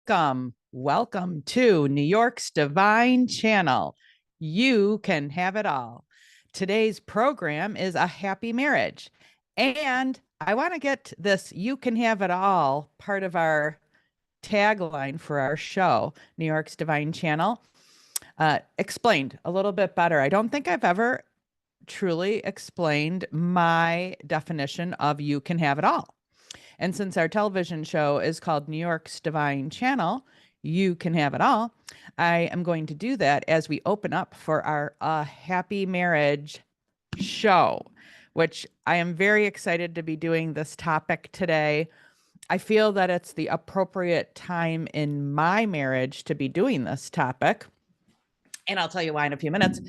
Welcome to New York's Divine Channel. You can have it all. Today's program is a happy marriage. And I want to get this you can have it all part of our tagline for our show, New York's Divine Channel, explained a little bit better. I don't think I've ever truly explained my definition of you can have it all. And since our television show is called New York's Divine Channel, you can have it all. I am going to do that as we open up for our happy marriage show, which I am very excited to be doing this topic today. I feel that it's the appropriate time in my marriage to be doing this topic. And I'll tell you why in a few minutes.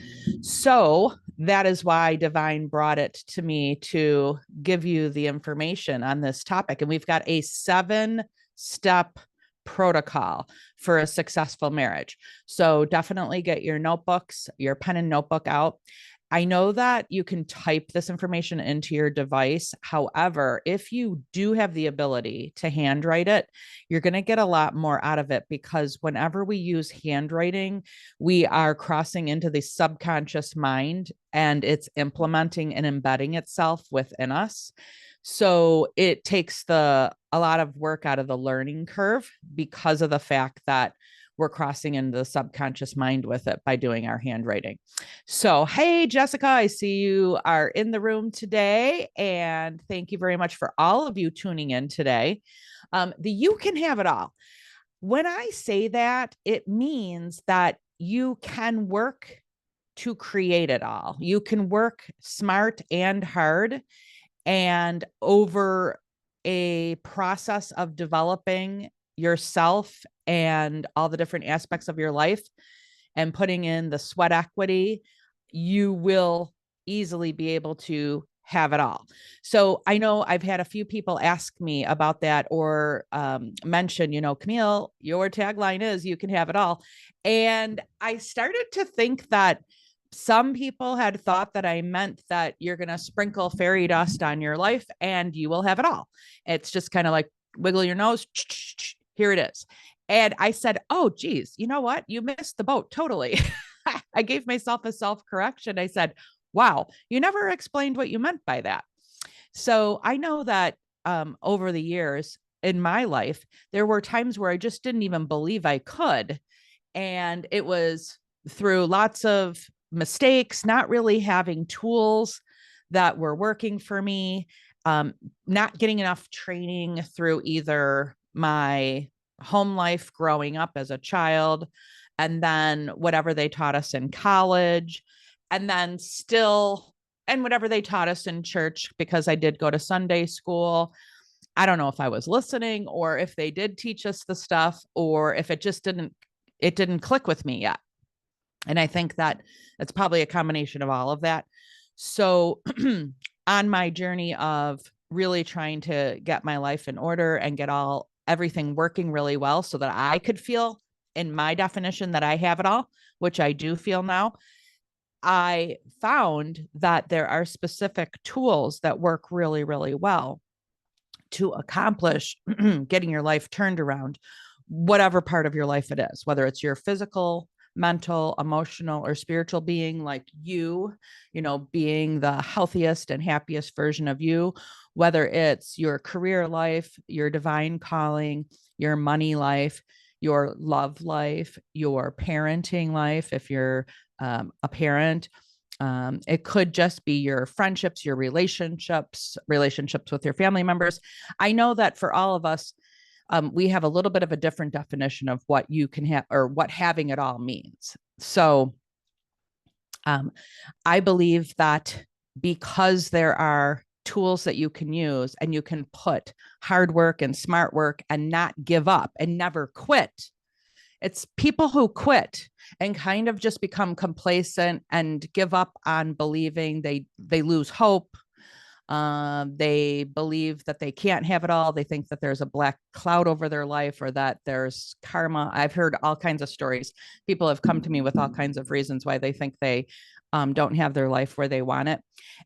So that is why Divine brought it to me to give you the information on this topic. And we've got a 7-step protocol for a successful marriage. So definitely get your notebooks, your pen and notebook out. I know that you can type this information into your device. However, if you do have the ability to handwrite it, you're going to get a lot more out of it, because whenever we use handwriting, we are crossing into the subconscious mind and it's implementing and embedding itself within us. So it takes a lot of work out of the learning curve because of the fact that we're crossing into the subconscious mind with it by doing our handwriting. So, hey, Jessica, I see you are in the room today. And thank you very much for all of you tuning in today. You can have it all. When I say that, it means that you can work to create it all. You can work smart and hard, and over a process of developing yourself and all the different aspects of your life and putting in the sweat equity, you will easily be able to have it all. So I know I've had a few people ask me about that, or mention, Camille, your tagline is you can have it all. And I started to think that some people had thought that I meant that you're going to sprinkle fairy dust on your life and you will have it all. It's just kind of like wiggle your nose. Here it is. And I said, oh, geez, you know what? You missed the boat totally. I gave myself a self-correction. I said, wow, you never explained what you meant by that. So I know that over the years in my life, there were times where I just didn't even believe I could. And it was through lots of mistakes, not really having tools that were working for me, not getting enough training through either my home life growing up as a child, and then whatever they taught us in college, and then still, and whatever they taught us in church, because I did go to Sunday school. I don't know if I was listening or if they did teach us the stuff, or if it just didn't click with me yet. And I think that it's probably a combination of all of that. So on my journey of really trying to get my life in order and get everything working really well so that I could feel, in my definition, that I have it all, which I do feel now, I found that there are specific tools that work really, really well to accomplish getting your life turned around, whatever part of your life it is, whether it's your physical, mental, emotional, or spiritual being, like being the healthiest and happiest version of you, whether it's your career life, your divine calling, your money life, your love life, your parenting life, if you're a parent. It could just be your friendships, your relationships with your family members. I know that for all of us, we have a little bit of a different definition of what you can have, or what having it all means. So I believe that because there are tools that you can use, and you can put hard work and smart work and not give up and never quit. It's people who quit and kind of just become complacent and give up on believing. They lose hope. They believe that they can't have it all. They think that there's a black cloud over their life, or that there's karma. I've heard all kinds of stories. People have come to me with all kinds of reasons why they think they don't have their life where they want it.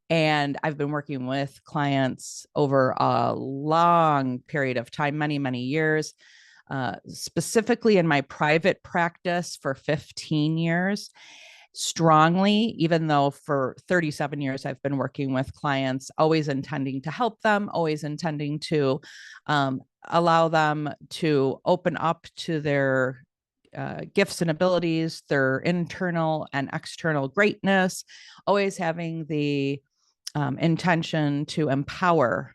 And I've been working with clients over a long period of time, many, many years. specifically in my private practice for 15 years strongly, even though for 37 years I've been working with clients, always intending to help them, always intending to allow them to open up to their gifts and abilities, their internal and external greatness, always having the intention to empower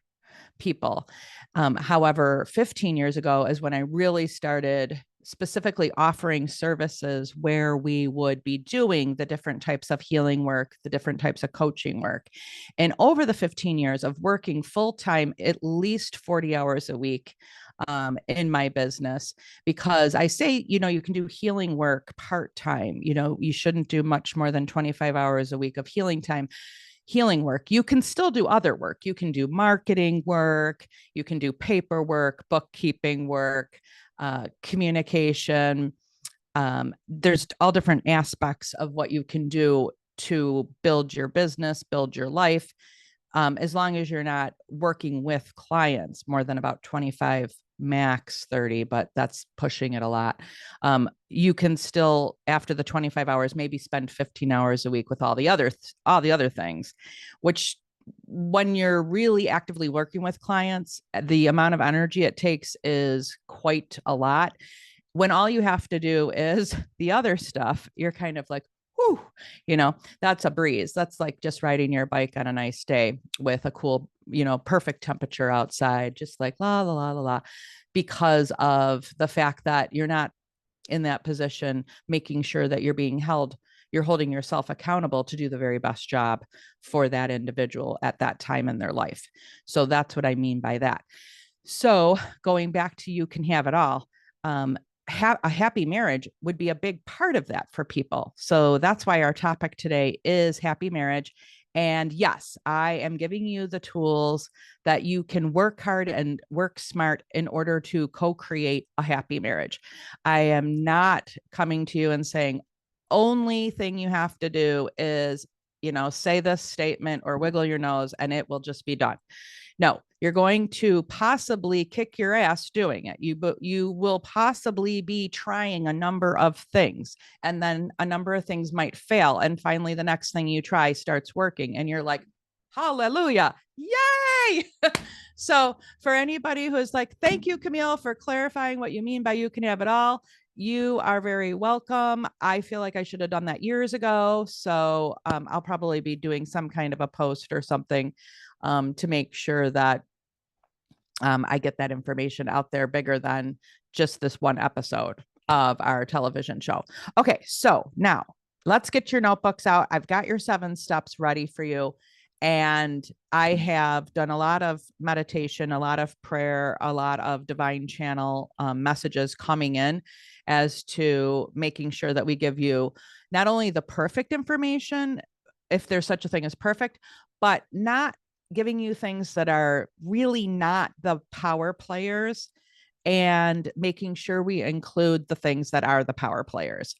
people. However, 15 years ago is when I really started specifically offering services where we would be doing the different types of healing work, the different types of coaching work. And over the 15 years of working full time, at least 40 hours a week, in my business, because I say, you can do healing work part time. You shouldn't do much more than 25 hours a week of healing work. You can still do other work. You can do marketing work, you can do paperwork, bookkeeping work, communication. There's all different aspects of what you can do to build your business, build your life, as long as you're not working with clients more than about 25, max 30, but that's pushing it a lot. You can still, after the 25 hours, maybe spend 15 hours a week with all the other things, which when you're really actively working with clients, the amount of energy it takes is quite a lot. When all you have to do is the other stuff, you're kind of like, whew, that's a breeze. That's like just riding your bike on a nice day with a cool, perfect temperature outside, just like la, la, la, la, la, because of the fact that you're not in that position, making sure that you're holding yourself accountable to do the very best job for that individual at that time in their life. So that's what I mean by that. So going back to you can have it all. A happy marriage would be a big part of that for people. So that's why our topic today is happy marriage. And yes, I am giving you the tools that you can work hard and work smart in order to co-create a happy marriage. I am not coming to you and saying, only thing you have to do is, say this statement or wiggle your nose and it will just be done. No, you're going to possibly kick your ass doing it. You will possibly be trying a number of things, and then a number of things might fail. And finally, the next thing you try starts working, and you're like, hallelujah, yay. So for anybody who is like, thank you, Camille, for clarifying what you mean by you can have it all. You are very welcome. I feel like I should have done that years ago. So I'll probably be doing some kind of a post or something to make sure that I get that information out there bigger than just this one episode of our television show. Okay, so now let's get your notebooks out. I've got your 7 steps ready for you. And I have done a lot of meditation, a lot of prayer, a lot of divine channel messages coming in as to making sure that we give you not only the perfect information, if there's such a thing as perfect, but not giving you things that are really not the power players, and making sure we include the things that are the power players,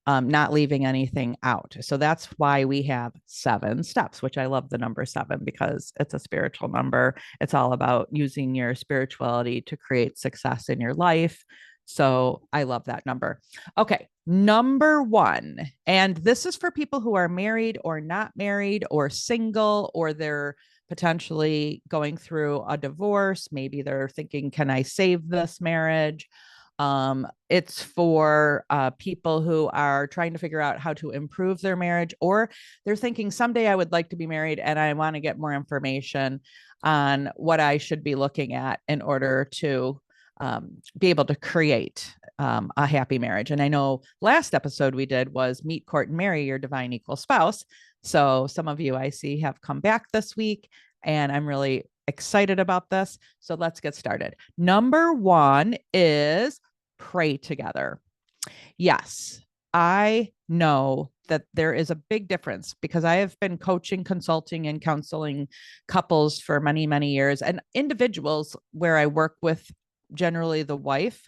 not leaving anything out. So that's why we have 7 steps, which I love the number 7 because it's a spiritual number. It's all about using your spirituality to create success in your life. So I love that number. Okay. Number 1, and this is for people who are married or not married or single, or they're potentially going through a divorce. Maybe they're thinking, can I save this marriage? It's for people who are trying to figure out how to improve their marriage, or they're thinking someday I would like to be married and I want to get more information on what I should be looking at in order to be able to create a happy marriage. And I know last episode we did was meet, court, and marry your divine equal spouse. So some of you I see have come back this week, and I'm really excited about this. So let's get started. Number 1 is pray together. Yes, I know that there is a big difference because I have been coaching, consulting, and counseling couples for many, many years, and individuals where I work with generally the wife,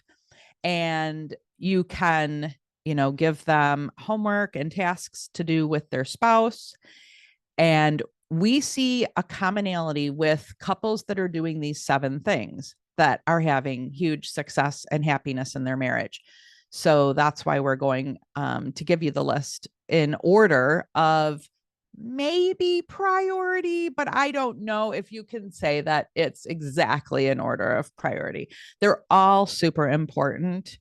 and you can, give them homework and tasks to do with their spouse. And we see a commonality with couples that are doing these 7 things. that are having huge success and happiness in their marriage. So that's why we're going to give you the list in order of maybe priority, but I don't know if you can say that it's exactly in order of priority. They're all super important,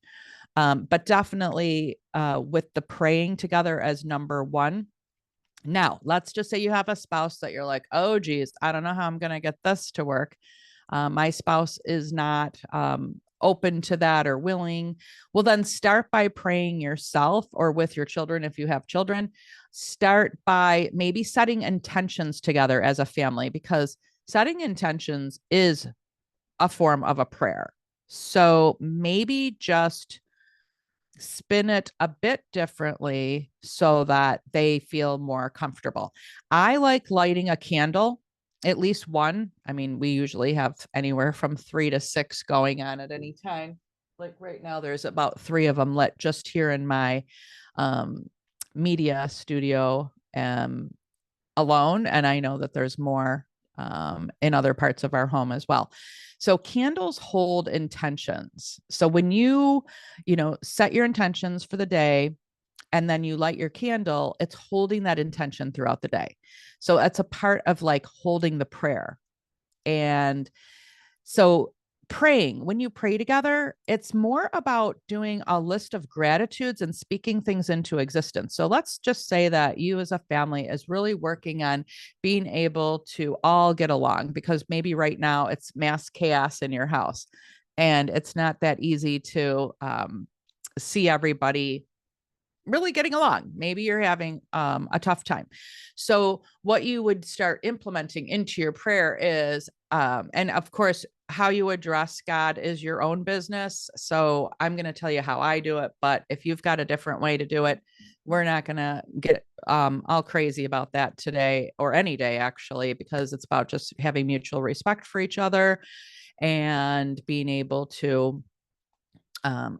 but definitely with the praying together as number one. Now, let's just say you have a spouse that you're like, oh, geez, I don't know how I'm going to get this to work. My spouse is not open to that or willing. Well, then start by praying yourself or with your children if you have children. Start by maybe setting intentions together as a family, because setting intentions is a form of a prayer. So maybe just spin it a bit differently so that they feel more comfortable. I like lighting a candle, at least one. I mean, we usually have anywhere from 3 to 6 going on at any time. Like right now, there's about 3 of them lit just here in my media studio alone. And I know that there's more in other parts of our home as well. So candles hold intentions. So when set your intentions for the day and then you light your candle, it's holding that intention throughout the day. So it's a part of like holding the prayer. And so praying, when you pray together, it's more about doing a list of gratitudes and speaking things into existence. So let's just say that you as a family is really working on being able to all get along, because maybe right now it's mass chaos in your house and it's not that easy to see everybody really getting along. Maybe you're having a tough time. So what you would start implementing into your prayer is, and of course, how you address God is your own business. So I'm going to tell you how I do it, but if you've got a different way to do it, we're not going to get all crazy about that today or any day, actually, because it's about just having mutual respect for each other and being able to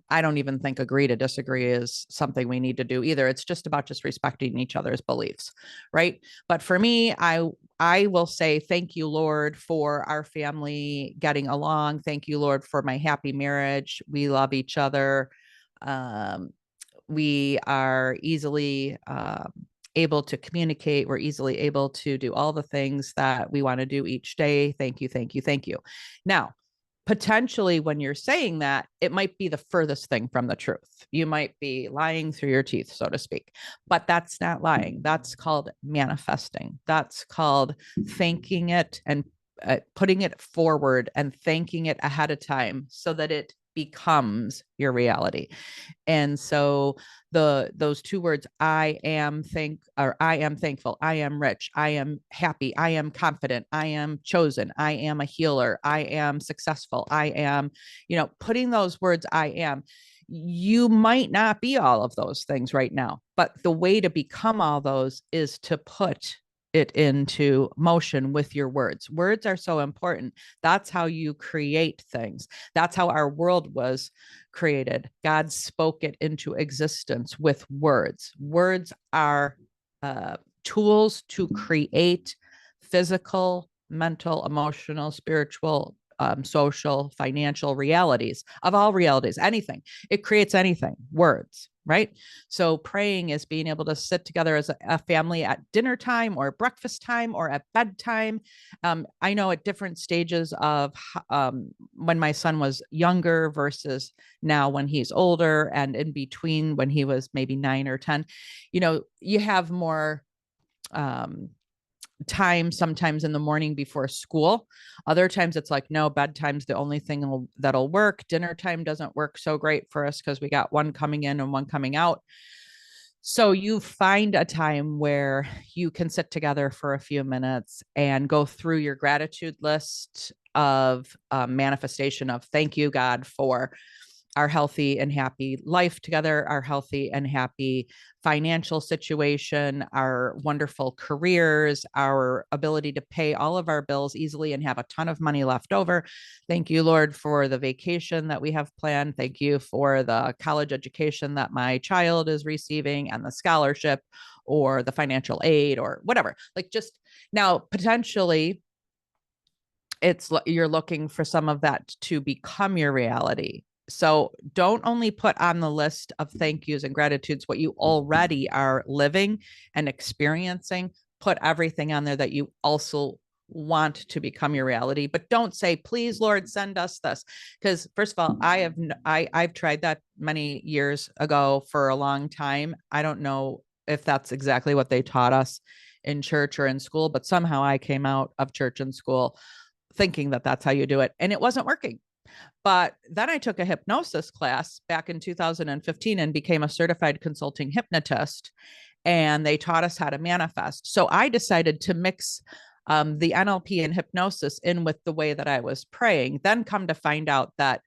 I don't even think agree to disagree is something we need to do either. It's just about just respecting each other's beliefs, right? But for me, I will say thank you, Lord, for our family getting along. Thank you, Lord, for my happy marriage. We love each other. We are easily able to communicate. We're easily able to do all the things that we want to do each day. Thank you, thank you, thank you. Now, potentially when you're saying that, it might be the furthest thing from the truth. You might be lying through your teeth, so to speak, but that's not lying. That's called manifesting. That's called thanking it and putting it forward and thanking it ahead of time so that it becomes your reality. And so those 2 words, I am thankful, I am rich, I am happy, I am confident, I am chosen, I am a healer, I am successful, I am, putting those words, I am. You might not be all of those things right now, but the way to become all those is to put it into motion with your words. Words are so important. That's how you create things. That's how our world was created. God spoke it into existence with words. Words are tools to create physical, mental, emotional, spiritual, social, financial realities, of all realities, anything. It creates anything, words, right? So praying is being able to sit together as a family at dinner time or breakfast time or at bedtime. I know at different stages of when my son was younger versus now when he's older, and in between when he was maybe 9 or 10, you have more time sometimes in the morning before school. Other times it's like, no, bedtime's the only thing that'll work. Dinner time doesn't work so great for us because we got one coming in and one coming out. So you find a time where you can sit together for a few minutes and go through your gratitude list of manifestation of thank you, God, for our healthy and happy life together, our healthy and happy financial situation, our wonderful careers, our ability to pay all of our bills easily and have a ton of money left over. Thank you, Lord, for the vacation that we have planned. Thank you for the college education that my child is receiving and the scholarship or the financial aid or whatever. Like just now, potentially, you're looking for some of that to become your reality. So don't only put on the list of thank yous and gratitudes what you already are living and experiencing. Put everything on there that you also want to become your reality, but don't say, please, Lord, send us this. Because first of all, I've tried that many years ago for a long time. I don't know if that's exactly what they taught us in church or in school, but somehow I came out of church and school thinking that that's how you do it, and it wasn't working. But then I took a hypnosis class back in 2015 and became a certified consulting hypnotist, and they taught us how to manifest. So I decided to mix the NLP and hypnosis in with the way that I was praying. Then come to find out that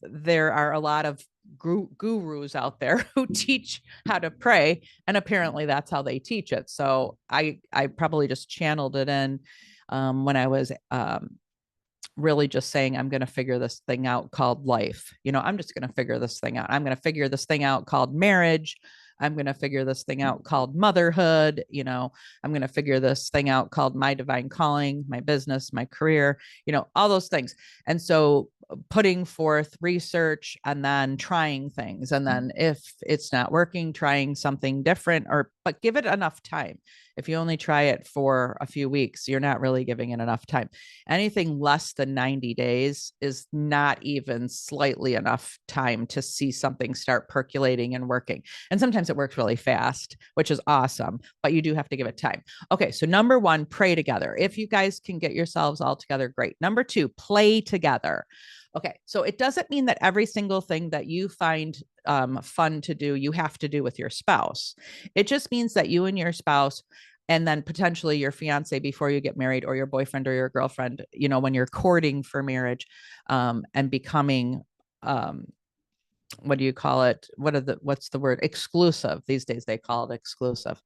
there are a lot of gurus out there who teach how to pray, and apparently that's how they teach it. So I probably just channeled it in when I was really just saying, I'm going to figure this thing out called life. I'm just going to figure this thing out. I'm going to figure this thing out called marriage. I'm going to figure this thing out called motherhood. I'm going to figure this thing out called my divine calling, my business, my career, all those things. And so putting forth research and then trying things. And then if it's not working, trying something different, but give it enough time. If you only try it for a few weeks, you're not really giving it enough time. Anything less than 90 days is not even slightly enough time to see something start percolating and working. And sometimes it works really fast, which is awesome, but you do have to give it time. Okay, so number one, pray together. If you guys can get yourselves all together, great. Number two, play together. Okay, so it doesn't mean that every single thing that you find fun to do, you have to do with your spouse. It just means that you and your spouse, and then potentially your fiance before you get married, or your boyfriend or your girlfriend, when you're courting for marriage, and becoming, what do you call it? What's the word? Exclusive. These days they call it exclusive.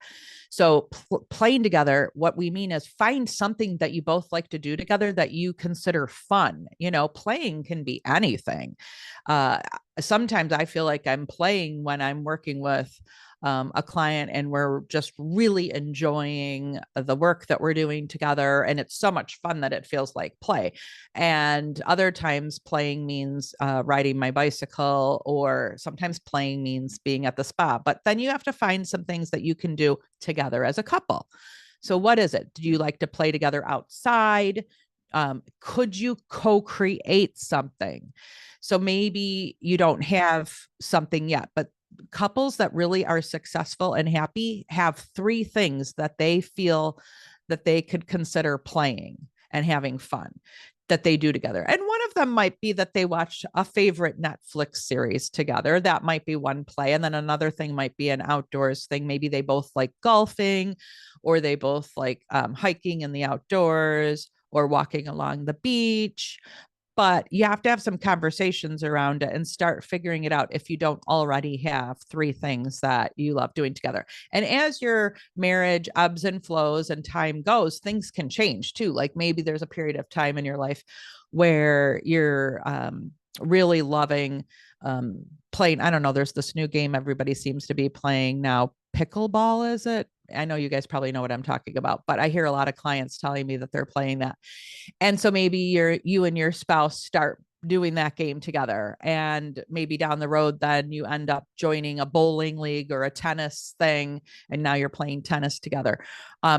So playing together, what we mean is find something that you both like to do together that you consider fun. Playing can be anything. Sometimes I feel like I'm playing when I'm working with a client and we're just really enjoying the work that we're doing together. And it's so much fun that it feels like play. And other times playing means riding my bicycle, or sometimes playing means being at the spa. But then you have to find some things that you can do together as a couple. So what is it? Do you like to play together outside? Could you co-create something? So maybe you don't have something yet, but couples that really are successful and happy have three things that they feel that they could consider playing and having fun that they do together. And one of them might be that they watch a favorite Netflix series together. That might be one play. And then another thing might be an outdoors thing. Maybe they both like golfing, or they both like hiking in the outdoors, or walking along the beach. But you have to have some conversations around it and start figuring it out if you don't already have three things that you love doing together. And as your marriage ebbs and flows and time goes, things can change too. Like maybe there's a period of time in your life where you're really loving playing. I don't know, there's this new game everybody seems to be playing now. Pickleball, is it? I know you guys probably know what I'm talking about, but I hear a lot of clients telling me that they're playing that. And so maybe you and your spouse start doing that game together, and maybe down the road then you end up joining a bowling league or a tennis thing, and now you're playing tennis together.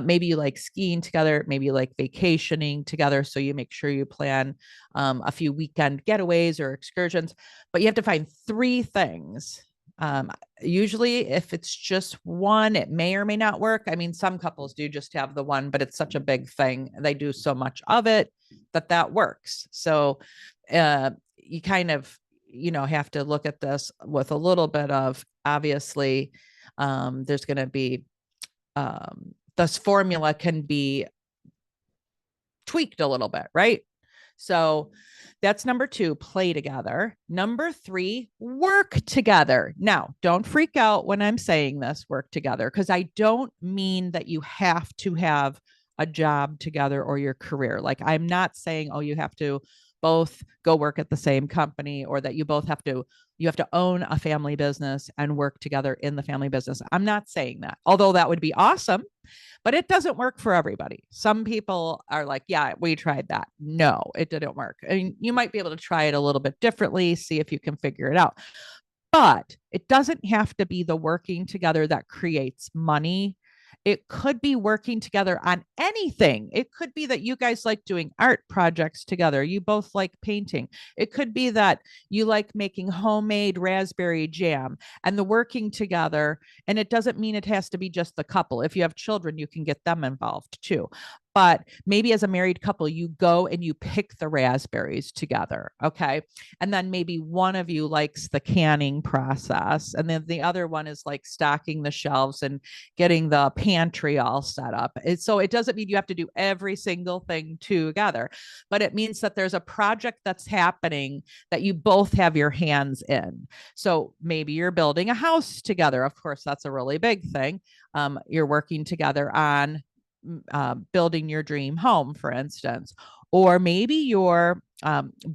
Maybe you like skiing together, maybe you like vacationing together, so you make sure you plan a few weekend getaways or excursions. But you have to find three things. Usually if it's just one, it may or may not work. I mean, some couples do just have the one, but it's such a big thing. They do so much of it that works. So you kind of, have to look at this with a little bit of, obviously, there's going to be, this formula can be tweaked a little bit, right? So that's number two, play together. Number three, work together. Now, don't freak out when I'm saying this, work together, because I don't mean that you have to have a job together or your career. Like, I'm not saying, oh, you have to both go work at the same company, or that you both have to, You have to own a family business and work together in the family business. I'm not saying that, although that would be awesome, but it doesn't work for everybody. Some people are like, yeah, we tried that. No, it didn't work. I mean, you might be able to try it a little bit differently, see if you can figure it out. But it doesn't have to be the working together that creates money. It could be working together on anything. It could be that you guys like doing art projects together. You both like painting. It could be that you like making homemade raspberry jam and the working together. And it doesn't mean it has to be just the couple. If you have children, you can get them involved too. But maybe as a married couple, you go and you pick the raspberries together. Okay. And then maybe one of you likes the canning process. And then the other one is like stocking the shelves and getting the pantry all set up. So it doesn't mean you have to do every single thing together, but it means that there's a project that's happening that you both have your hands in. So maybe you're building a house together. Of course, that's a really big thing. You're working together on building your dream home, for instance. Or maybe you're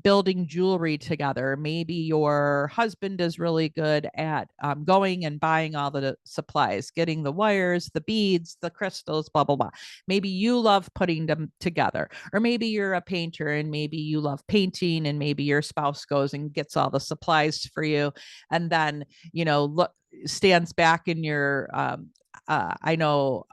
building jewelry together. Maybe your husband is really good at going and buying all the supplies, getting the wires, the beads, the crystals, blah, blah, blah. Maybe you love putting them together. Or maybe you're a painter and maybe you love painting, and maybe your spouse goes and gets all the supplies for you. And then, look, stands back in your, I know,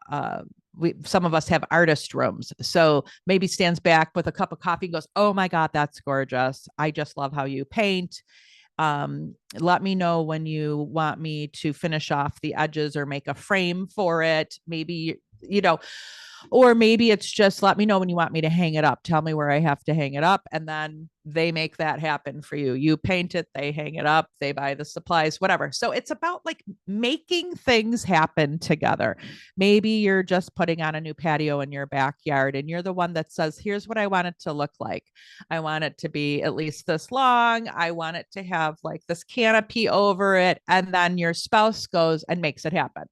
some of us have artist rooms. So maybe stands back with a cup of coffee and goes, oh my God, that's gorgeous. I just love how you paint. Let me know when you want me to finish off the edges or make a frame for it. Maybe, or maybe it's just let me know when you want me to hang it up. Tell me where I have to hang it up. And then they make that happen for you. You paint it, they hang it up, they buy the supplies, whatever. So it's about like making things happen together. Maybe you're just putting on a new patio in your backyard and you're the one that says, here's what I want it to look like. I want it to be at least this long. I want it to have like this canopy over it. And then your spouse goes and makes it happen.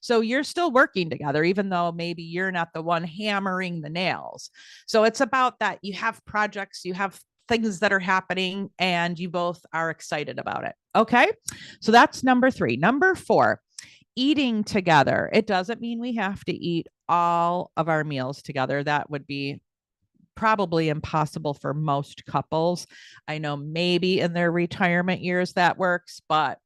So you're still working together, even though maybe you're not the one hammering the nails. So it's about that. You have projects, you have things that are happening, and you both are excited about it. Okay. So that's number 3. Number 4, eating together. It doesn't mean we have to eat all of our meals together. That would be probably impossible for most couples. I know maybe in their retirement years that works, but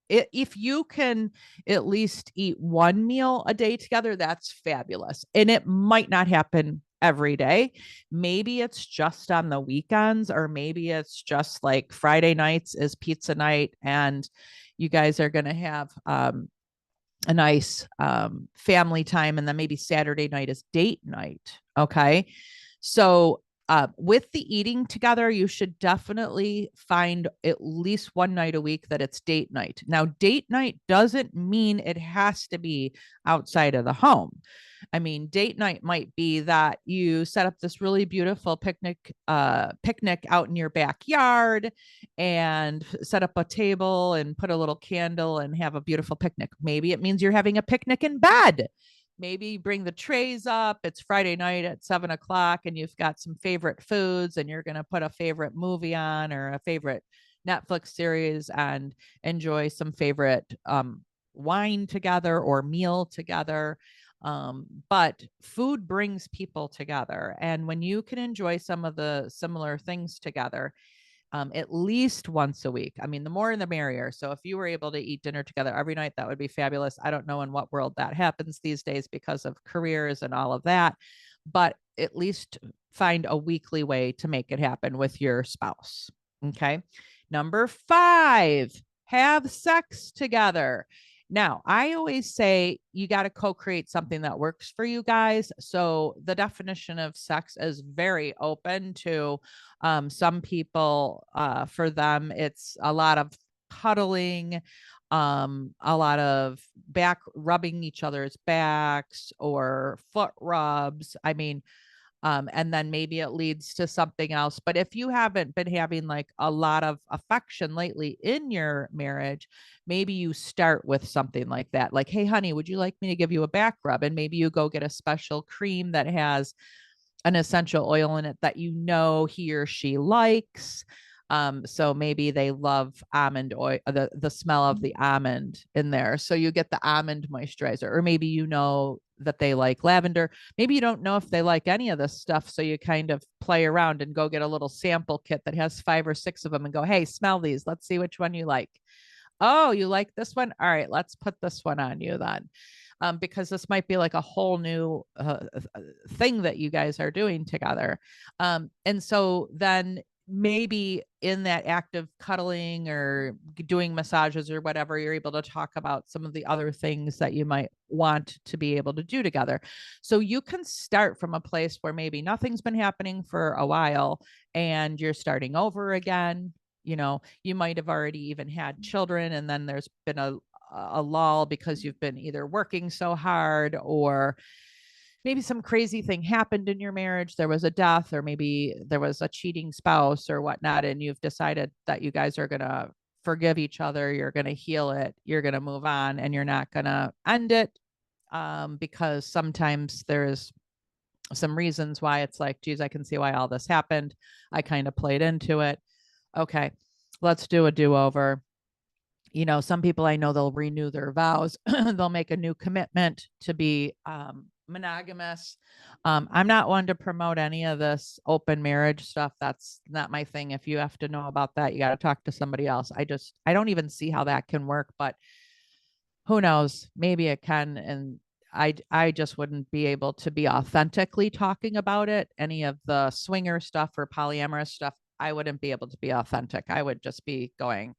if you can at least eat one meal a day together, that's fabulous. And it might not happen every day. Maybe it's just on the weekends, or maybe it's just like Friday nights is pizza night and you guys are going to have a nice family time. And then maybe Saturday night is date night. Okay. So with the eating together, you should definitely find at least one night a week that it's date night. Now, date night doesn't mean it has to be outside of the home. I mean, date night might be that you set up this really beautiful picnic out in your backyard and set up a table and put a little candle and have a beautiful picnic. Maybe it means you're having a picnic in bed. Maybe you bring the trays up. It's Friday night at 7:00 and you've got some favorite foods and you're going to put a favorite movie on or a favorite Netflix series and enjoy some favorite wine together or meal together. But food brings people together. And when you can enjoy some of the similar things together, at least once a week. I mean, the more the merrier. So if you were able to eat dinner together every night, that would be fabulous. I don't know in what world that happens these days because of careers and all of that, but at least find a weekly way to make it happen with your spouse. Okay. Number 5, have sex together. Now, I always say you got to co-create something that works for you guys. So the definition of sex is very open to some people. For them, it's a lot of cuddling, a lot of back rubbing each other's backs or foot rubs. I mean, and then maybe it leads to something else. But if you haven't been having like a lot of affection lately in your marriage, maybe you start with something like that. Like, hey, honey, would you like me to give you a back rub? And maybe you go get a special cream that has an essential oil in it that he or she likes. So maybe they love almond oil, the smell of the almond in there. So you get the almond moisturizer, or maybe you know that they like lavender. Maybe you don't know if they like any of this stuff. So you kind of play around and go get a little sample kit that has 5 or 6 of them and go, hey, smell these. Let's see which one you like. Oh, you like this one? All right, let's put this one on you then. Because this might be like a whole new thing that you guys are doing together. And so then maybe in that act of cuddling or doing massages or whatever, you're able to talk about some of the other things that you might want to be able to do together. So you can start from a place where maybe nothing's been happening for a while and you're starting over again. You might have already even had children, and then there's been a lull because you've been either working so hard, or maybe some crazy thing happened in your marriage. There was a death, or maybe there was a cheating spouse or whatnot, and you've decided that you guys are going to forgive each other. You're going to heal it. You're going to move on, and you're not going to end it, because sometimes there's some reasons why it's like, geez, I can see why all this happened. I kind of played into it. Okay, let's do a do-over. Some people I know, they'll renew their vows. They'll make a new commitment to be monogamous. I'm not one to promote any of this open marriage stuff. That's not my thing. If you have to know about that, you got to talk to somebody else. I don't even see how that can work, but who knows? Maybe it can. And I just wouldn't be able to be authentically talking about it. Any of the swinger stuff or polyamorous stuff, I wouldn't be able to be authentic. I would just be going,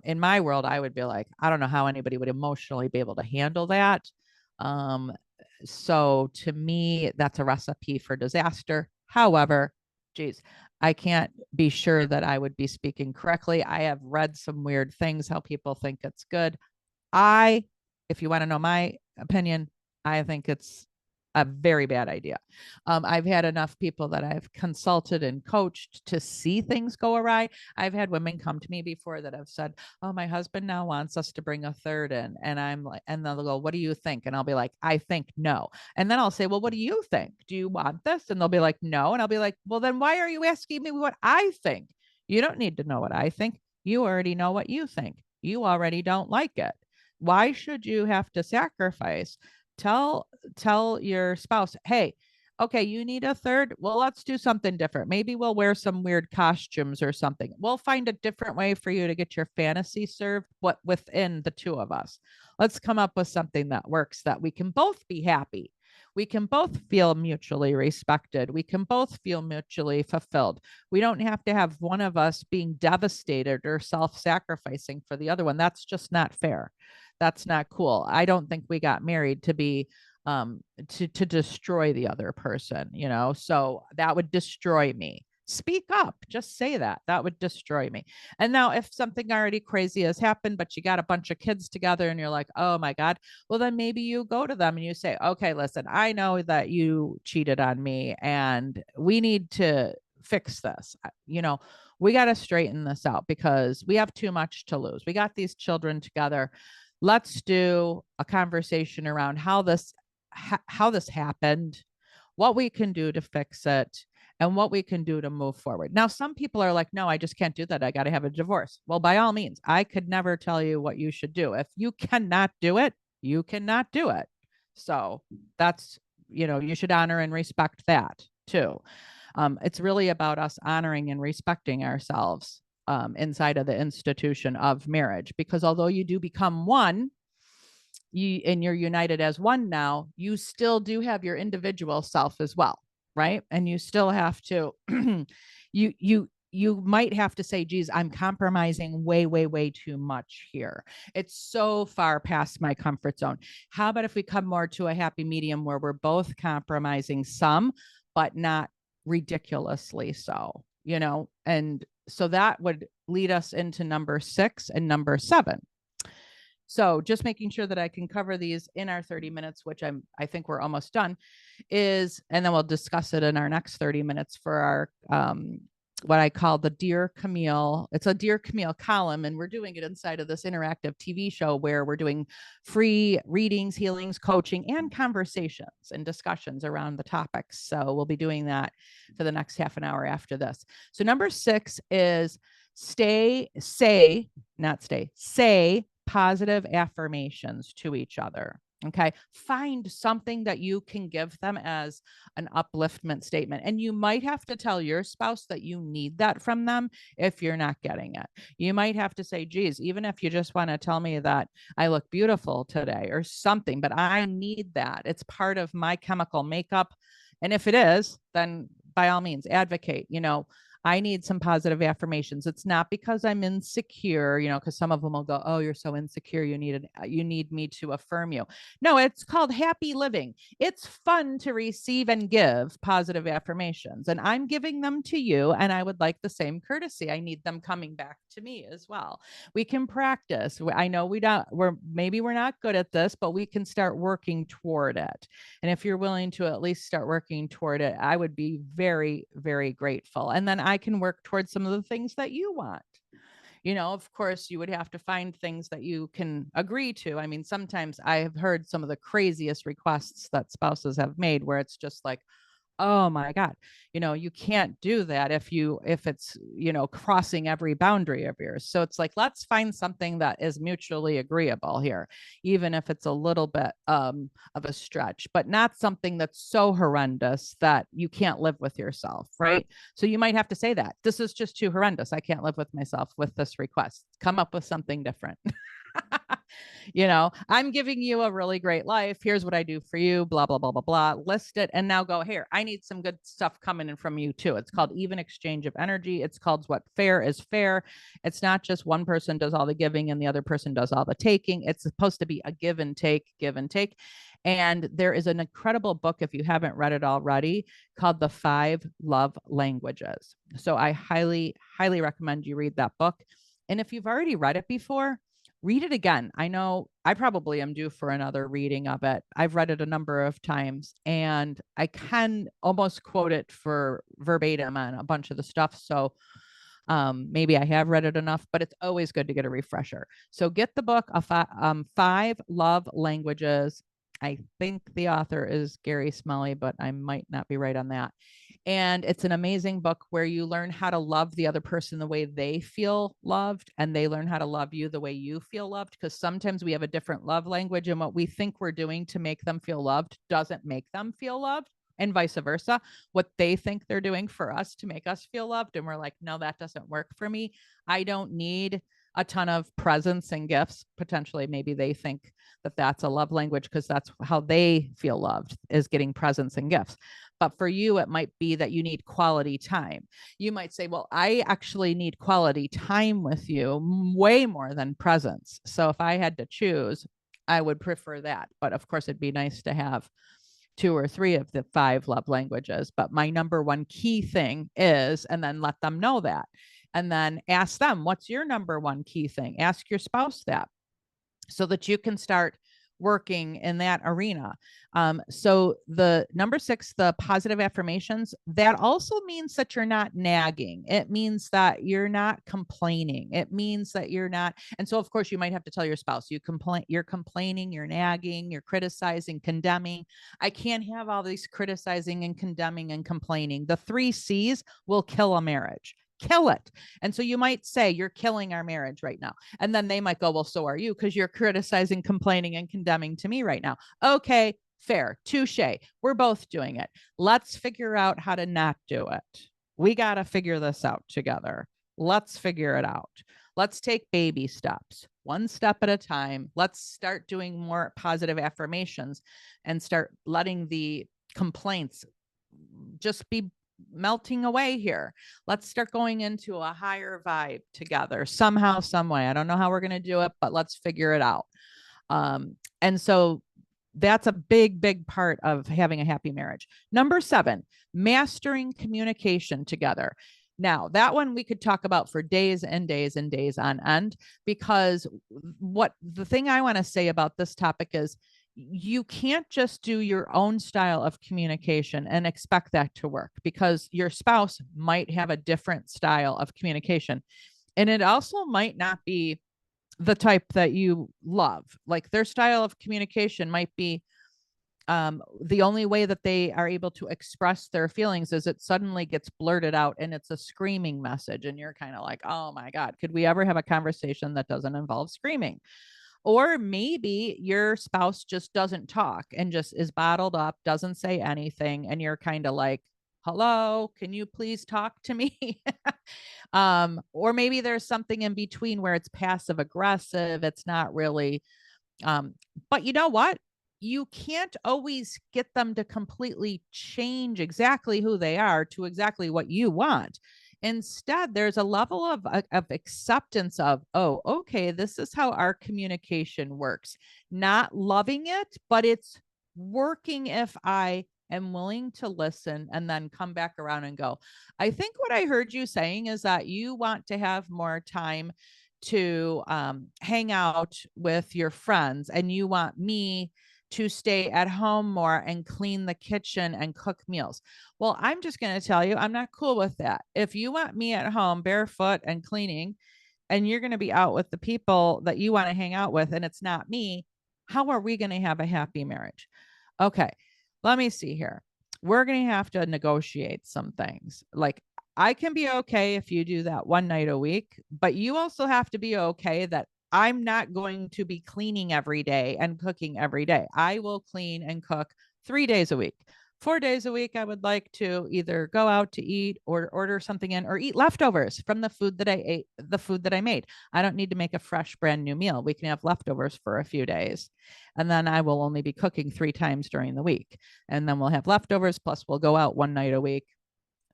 in my world, I would be like, I don't know how anybody would emotionally be able to handle that. So to me, that's a recipe for disaster. However, geez, I can't be sure that I would be speaking correctly. I have read some weird things, how people think it's good. If you want to know my opinion, I think it's a very bad idea. I've had enough people that I've consulted and coached to see things go awry. I've had women come to me before that have said, oh, my husband now wants us to bring a third in. And I'm like, and they'll go, what do you think? And I'll be like, I think no. And then I'll say, well, what do you think? Do you want this? And they'll be like, no. And I'll be like, well, then why are you asking me what I think? You don't need to know what I think. You already know what you think. You already don't like it. Why should you have to sacrifice? Tell your spouse, hey, okay, you need a third. Well, let's do something different. Maybe we'll wear some weird costumes or something. We'll find a different way for you to get your fantasy served, what within the two of us. Let's come up with something that works, that we can both be happy. We can both feel mutually respected. We can both feel mutually fulfilled. We don't have to have one of us being devastated or self-sacrificing for the other one. That's just not fair. That's not cool. I don't think we got married to be to destroy the other person, so that would destroy me. Speak up, just say that would destroy me. And now if something already crazy has happened, but you got a bunch of kids together and you're like, oh my God, well, then maybe you go to them and you say, okay, listen, I know that you cheated on me and we need to fix this. We got to straighten this out because we have too much to lose. We got these children together. Let's do a conversation around how this happened, what we can do to fix it, and what we can do to move forward. Now, some people are like, no, I just can't do that. I got to have a divorce. Well, by all means, I could never tell you what you should do. If you cannot do it, you cannot do it. So that's, you should honor and respect that too. It's really about us honoring and respecting ourselves inside of the institution of marriage, because although you do become one, you're united as one now, you still do have your individual self as well, right? And you still have to you might have to say, geez, I'm compromising way too much here. It's so far past my comfort zone. How about if we come more to a happy medium where we're both compromising some, but not ridiculously so, and so that would lead us into number 6 and number 7. So just making sure that I can cover these in our 30 minutes, which I think we're almost done, and then we'll discuss it in our next 30 minutes for our what I call the Dear Camille. It's a Dear Camille column, and we're doing it inside of this interactive TV show where we're doing free readings, healings, coaching, and conversations and discussions around the topics. So we'll be doing that for the next half an hour after this. So number 6 is say positive affirmations to each other. Okay. Find something that you can give them as an upliftment statement. And you might have to tell your spouse that you need that from them if you're not getting it. You might have to say, geez, even if you just want to tell me that I look beautiful today or something, but I need that. It's part of my chemical makeup. And if it is, then by all means, advocate. I need some positive affirmations. It's not because I'm insecure, because some of them will go, oh, you're so insecure. You need me to affirm you. No, it's called happy living. It's fun to receive and give positive affirmations, and I'm giving them to you. And I would like the same courtesy. I need them coming back to me as well. We can practice. I know we're not good at this, but we can start working toward it. And if you're willing to at least start working toward it, I would be very, very grateful. And then I can work towards some of the things that you want. Of course, you would have to find things that you can agree to. I mean, sometimes I have heard some of the craziest requests that spouses have made where it's just like, oh my God, you can't do that if it's, crossing every boundary of yours. So it's like, let's find something that is mutually agreeable here, even if it's a little bit of a stretch, but not something that's so horrendous that you can't live with yourself. Right. So you might have to say that this is just too horrendous. I can't live with myself with this request. Come up with something different. I'm giving you a really great life. Here's what I do for you, blah, blah, blah, blah, blah. List it. And now go here. I need some good stuff coming in from you too. It's called even exchange of energy. It's called what fair is fair. It's not just one person does all the giving and the other person does all the taking. It's supposed to be a give and take, give and take. And there is an incredible book, if you haven't read it already, called The 5 Love Languages. So I highly, highly recommend you read that book. And if you've already read it before, read it again. I know I probably am due for another reading of it. I've read it a number of times and I can almost quote it for verbatim on a bunch of the stuff. So maybe I have read it enough, but it's always good to get a refresher. So get the book of 5 Love Languages. I think the author is Gary Smalley, but I might not be right on that. And it's an amazing book where you learn how to love the other person the way they feel loved, and they learn how to love you the way you feel loved. Because sometimes we have a different love language, and what we think we're doing to make them feel loved doesn't make them feel loved, and vice versa. What they think they're doing for us to make us feel loved, and we're like, no, that doesn't work for me. I don't need a ton of presents and gifts. Potentially, maybe they think that that's a love language because that's how they feel loved, is getting presents and gifts. But for you, it might be that you need quality time. You might say, well, I actually need quality time with you way more than presents. So if I had to choose, I would prefer that. But of course, it'd be nice to have 2 or 3 of the 5 love languages. But my number one key thing is, and then let them know that. And then ask them, what's your number one key thing? Ask your spouse that so that you can start working in that arena. So the number 6, the positive affirmations, that also means that you're not nagging. It means that you're not complaining. It means that you're not. And so, of course, you might have to tell your spouse, you're complaining, you're nagging, you're criticizing, condemning. I can't have all these criticizing and condemning and complaining. The 3 C's will kill a marriage. Kill it. And so you might say, you're killing our marriage right now. And then they might go, well, so are you, because you're criticizing, complaining, and condemning to me right now. Okay, fair, touche. We're both doing it. Let's figure out how to not do it. We got to figure this out together. Let's figure it out. Let's take baby steps, one step at a time. Let's start doing more positive affirmations and start letting the complaints just be melting away here. Let's start going into a higher vibe together somehow, some way. I don't know how we're going to do it, but let's figure it out. And so that's a big, big part of having a happy marriage. Number 7, mastering communication together. Now, that one we could talk about for days and days and days on end, because the thing I want to say about this topic is, you can't just do your own style of communication and expect that to work, because your spouse might have a different style of communication. And it also might not be the type that you love. Like their style of communication might be the only way that they are able to express their feelings is it suddenly gets blurted out and it's a screaming message. And you're kind of like, oh my God, could we ever have a conversation that doesn't involve screaming? Or maybe your spouse just doesn't talk and just is bottled up, doesn't say anything. And you're kind of like, hello, can you please talk to me? Or maybe there's something in between where it's passive aggressive. It's not really, um, but you know what? You can't always get them to completely change exactly who they are to exactly what you want. Instead, there's a level of acceptance of, oh, okay, this is how our communication works. Not loving it, but it's working if I am willing to listen and then come back around and go, I think what I heard you saying is that you want to have more time to hang out with your friends and you want me to stay at home more and clean the kitchen and cook meals. Well, I'm just going to tell you, I'm not cool with that. If you want me at home barefoot and cleaning, and you're going to be out with the people that you want to hang out with, and it's not me, how are we going to have a happy marriage? Okay, let me see here. We're going to have to negotiate some things. Like, I can be okay if you do that one night a week, but you also have to be okay that I'm not going to be cleaning every day and cooking every day. I will clean and cook 3 days a week. 4 days a week, I would like to either go out to eat or order something in or eat leftovers from the food that I ate, the food that I made. I don't need to make a fresh, brand new meal. We can have leftovers for a few days. And then I will only be cooking 3 times during the week. And then we'll have leftovers, plus we'll go out one night a week,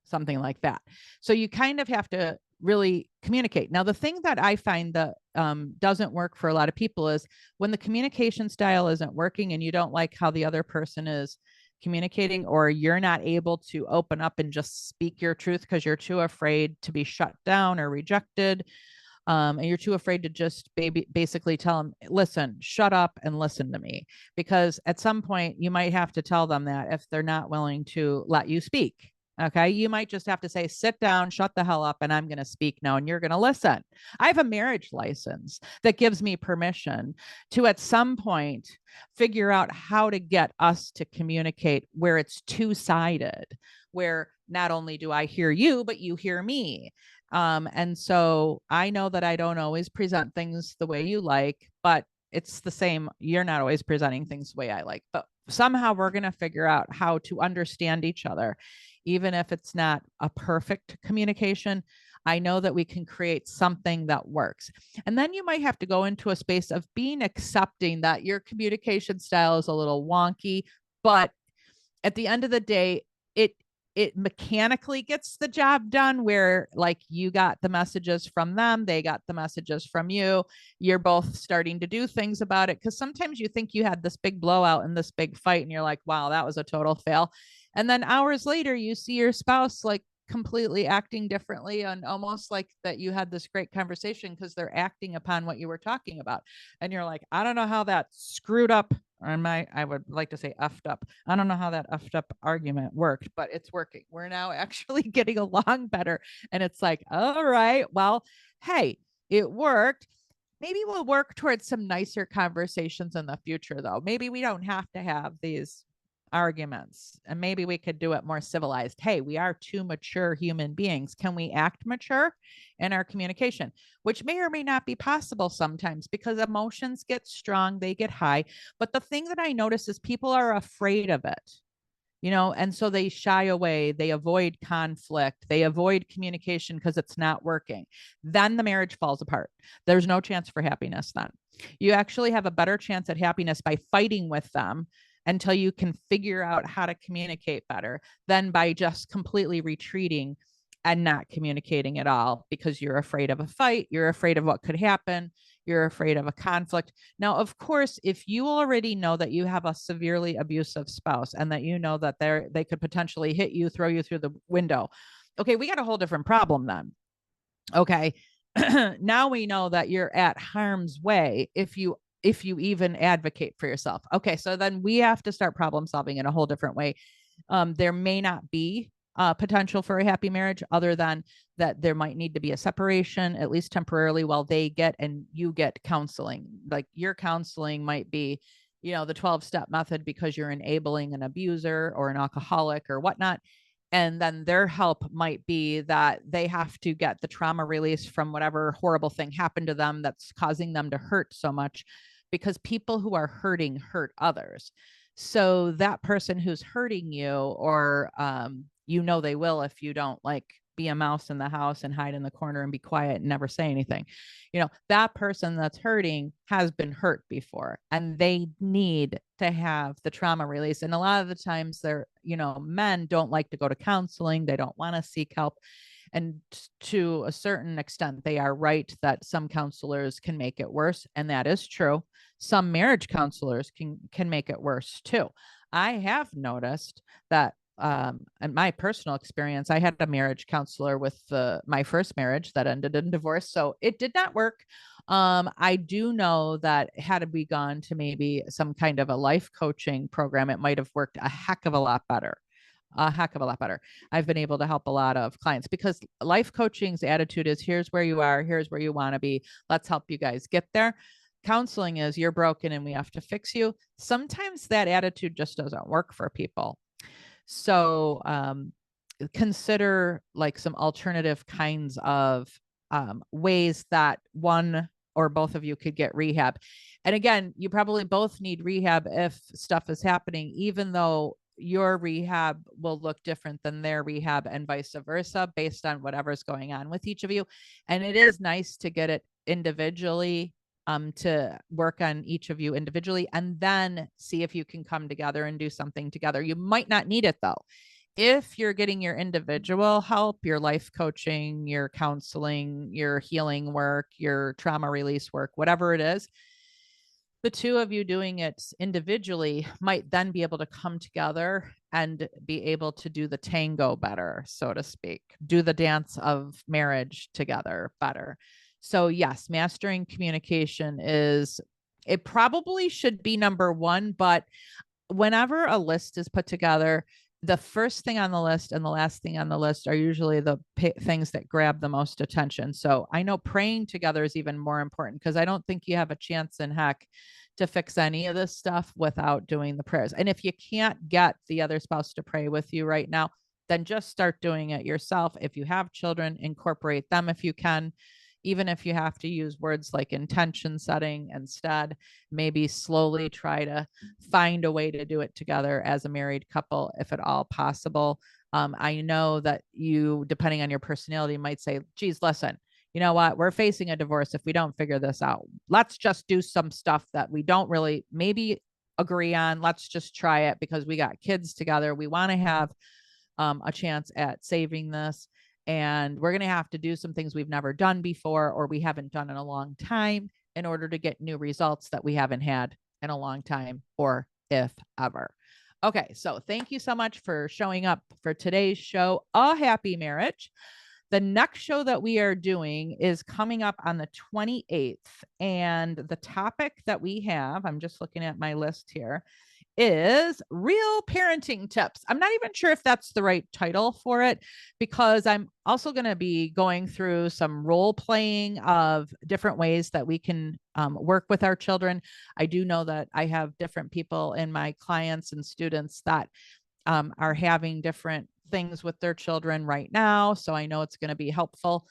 something like that. So you kind of have to really communicate. Now, the thing that I find that doesn't work for a lot of people is when the communication style isn't working and you don't like how the other person is communicating, or you're not able to open up and just speak your truth because you're too afraid to be shut down or rejected. And you're too afraid to just basically tell them, listen, shut up and listen to me. Because at some point, you might have to tell them that if they're not willing to let you speak. Okay. You might just have to say, sit down, shut the hell up, and I'm going to speak now, and you're going to listen. I have a marriage license that gives me permission to, at some point, figure out how to get us to communicate where it's two-sided, where not only do I hear you, but you hear me. And so I know that I don't always present things the way you like, but it's the same. You're not always presenting things the way I like, but somehow we're going to figure out how to understand each other. Even if it's not a perfect communication, I know that we can create something that works. And then you might have to go into a space of being accepting that your communication style is a little wonky, but at the end of the day, it mechanically gets the job done, where like you got the messages from them, they got the messages from you, you're both starting to do things about it. Because sometimes you think you had this big blowout and this big fight and you're like, wow, that was a total fail. And then hours later you see your spouse like completely acting differently, and almost like that you had this great conversation because they're acting upon what you were talking about. And you're like, I don't know how that screwed up, or I would like to say effed up. I don't know how that effed up argument worked, but it's working. We're now actually getting along better. And it's like, all right, well, hey, it worked. Maybe we'll work towards some nicer conversations in the future, though. Maybe we don't have to have these arguments, and maybe we could do it more civilized. Hey, we are two mature human beings. Can we act mature in our communication? Which may or may not be possible sometimes, because emotions get strong, they get high. But the thing that I notice is people are afraid of it, and so they shy away, they avoid conflict, they avoid communication because it's not working. Then the marriage falls apart. There's no chance for happiness then. You actually have a better chance at happiness by fighting with them until you can figure out how to communicate better than by just completely retreating and not communicating at all, because you're afraid of a fight, you're afraid of what could happen, you're afraid of a conflict. Now, of course, if you already know that you have a severely abusive spouse and that you know that they could potentially hit you, throw you through the window, okay, we got a whole different problem then. Okay. Now we know that you're at harm's way if you if you even advocate for yourself. Okay, so then we have to start problem solving in a whole different way. There may not be potential for a happy marriage, other than that there might need to be a separation, at least temporarily, while they get and you get counseling. Like your counseling might be, the 12-step method because you're enabling an abuser or an alcoholic or whatnot. And then their help might be that they have to get the trauma release from whatever horrible thing happened to them that's causing them to hurt so much, because people who are hurting hurt others. So that person who's hurting you, or they will if you don't be a mouse in the house and hide in the corner and be quiet and never say anything. That person that's hurting has been hurt before, and they need to have the trauma release. And a lot of the times men don't like to go to counseling. They don't want to seek help. And to a certain extent, they are right that some counselors can make it worse. And that is true. Some marriage counselors can make it worse too. I have noticed that in my personal experience, I had a marriage counselor with my first marriage that ended in divorce. So it did not work. I do know that had we gone to maybe some kind of a life coaching program, it might have worked a heck of a lot better. I've been able to help a lot of clients, because life coaching's attitude is, here's where you are, here's where you want to be. Let's help you guys get there. Counseling is, you're broken and we have to fix you. Sometimes that attitude just doesn't work for people. So consider some alternative kinds of ways that one or both of you could get rehab. And again, you probably both need rehab if stuff is happening, even though your rehab will look different than their rehab, and vice versa, based on whatever's going on with each of you. And it is nice to get it individually, to work on each of you individually, and then see if you can come together and do something together. You might not need it though. If you're getting your individual help, your life coaching, your counseling, your healing work, your trauma release work, whatever it is, the two of you doing it individually might then be able to come together and be able to do the tango better, so to speak, do the dance of marriage together better. So yes, mastering communication it probably should be number one, but whenever a list is put together, the first thing on the list and the last thing on the list are usually the things that grab the most attention. So I know praying together is even more important, because I don't think you have a chance in heck to fix any of this stuff without doing the prayers. And if you can't get the other spouse to pray with you right now, then just start doing it yourself. If you have children, incorporate them if you can. Even if you have to use words like intention setting instead, maybe slowly try to find a way to do it together as a married couple, if at all possible. I know that you, depending on your personality, might say, geez, listen, you know what? We're facing a divorce. If we don't figure this out, let's just do some stuff that we don't really maybe agree on. Let's just try it because we got kids together. We want to have a chance at saving this. And we're going to have to do some things we've never done before, or we haven't done in a long time, in order to get new results that we haven't had in a long time, or if ever. Okay, so thank you so much for showing up for today's show, A Happy Marriage. The next show that we are doing is coming up on the 28th. And the topic that we have, I'm just looking at my list here, is real parenting tips. I'm not even sure if that's the right title for it, because I'm also going to be going through some role playing of different ways that we can work with our children. I do know that I have different people in my clients and students that are having different things with their children right now. So I know it's going to be helpful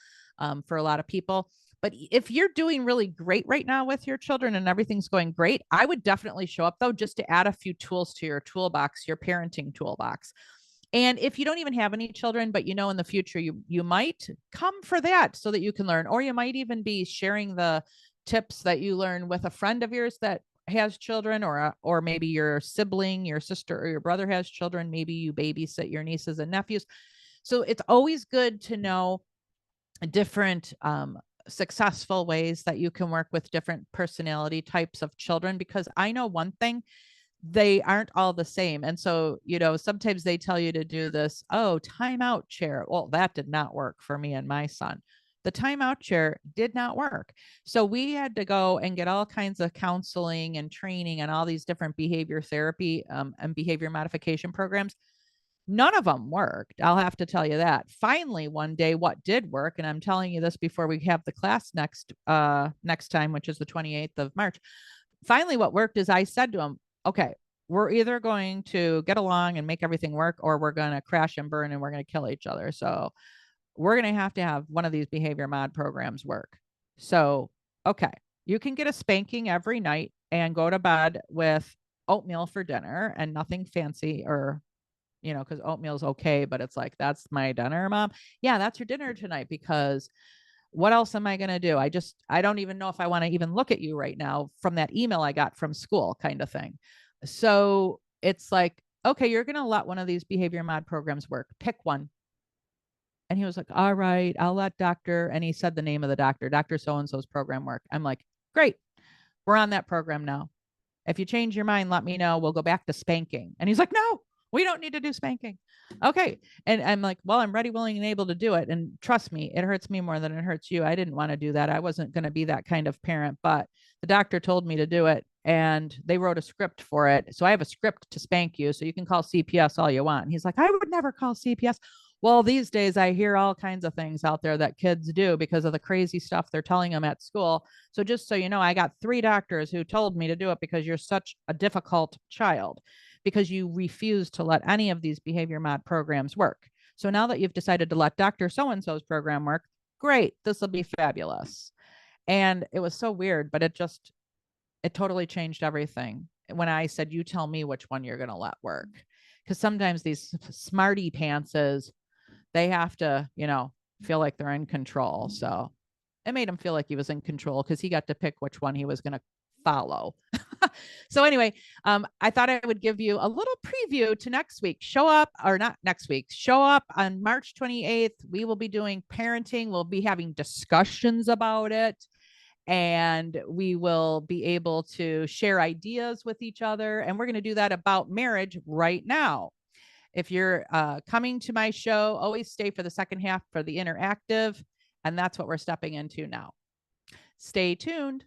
for a lot of people. But if you're doing really great right now with your children and everything's going great, I would definitely show up though, just to add a few tools to your toolbox, your parenting toolbox. And if you don't even have any children, but in the future, you might come for that so that you can learn, or you might even be sharing the tips that you learn with a friend of yours that has children, or maybe your sibling, your sister or your brother has children. Maybe you babysit your nieces and nephews. So it's always good to know different successful ways that you can work with different personality types of children, because I know one thing, they aren't all the same. And so, sometimes they tell you to do this, timeout chair. Well, that did not work for me and my son. the timeout chair did not work. So we had to go and get all kinds of counseling and training and all these different behavior therapy and behavior modification programs. None of them worked. I'll have to tell you that. Finally, one day, what did work, and I'm telling you this before we have the class next time, which is the 28th of March. Finally, what worked is I said to him, okay, we're either going to get along and make everything work, or we're going to crash and burn and we're going to kill each other. So we're going to have one of these behavior mod programs work. So, okay, you can get a spanking every night and go to bed with oatmeal for dinner and nothing fancy, or because oatmeal's okay, but it's like, that's my dinner, Mom. Yeah, that's your dinner tonight, because what else am I going to do? I don't even know if I want to even look at you right now from that email I got from school, kind of thing. So it's like, okay, you're going to let one of these behavior mod programs work. Pick one. And he was like, all right, I'll let Dr. And he said the name of the doctor, Dr. So-and-so's program work. I'm like, great. We're on that program now. If you change your mind, let me know. We'll go back to spanking. And he's like, no, we don't need to do spanking. Okay. And I'm like, well, I'm ready, willing, and able to do it. And trust me, it hurts me more than it hurts you. I didn't want to do that. I wasn't going to be that kind of parent, but the doctor told me to do it, and they wrote a script for it. So I have a script to spank you. So you can call CPS all you want. And he's like, I would never call CPS. Well, these days I hear all kinds of things out there that kids do because of the crazy stuff they're telling them at school. So just so you know, I got 3 doctors who told me to do it because you're such a difficult child, because you refuse to let any of these behavior mod programs work. So now that you've decided to let Dr. So-and-so's program work, great, this will be fabulous. And it was so weird, but it totally changed everything when I said, you tell me which one you're going to let work. Because sometimes these smarty pantses, they have to, feel like they're in control. So it made him feel like he was in control because he got to pick which one he was going to follow. So anyway, I thought I would give you a little preview to next week. Show up on March 28th. We will be doing parenting. We'll be having discussions about it, and we will be able to share ideas with each other. And we're going to do that about marriage right now. If you're coming to my show, always stay for the second half for the interactive. And that's what we're stepping into now. Stay tuned.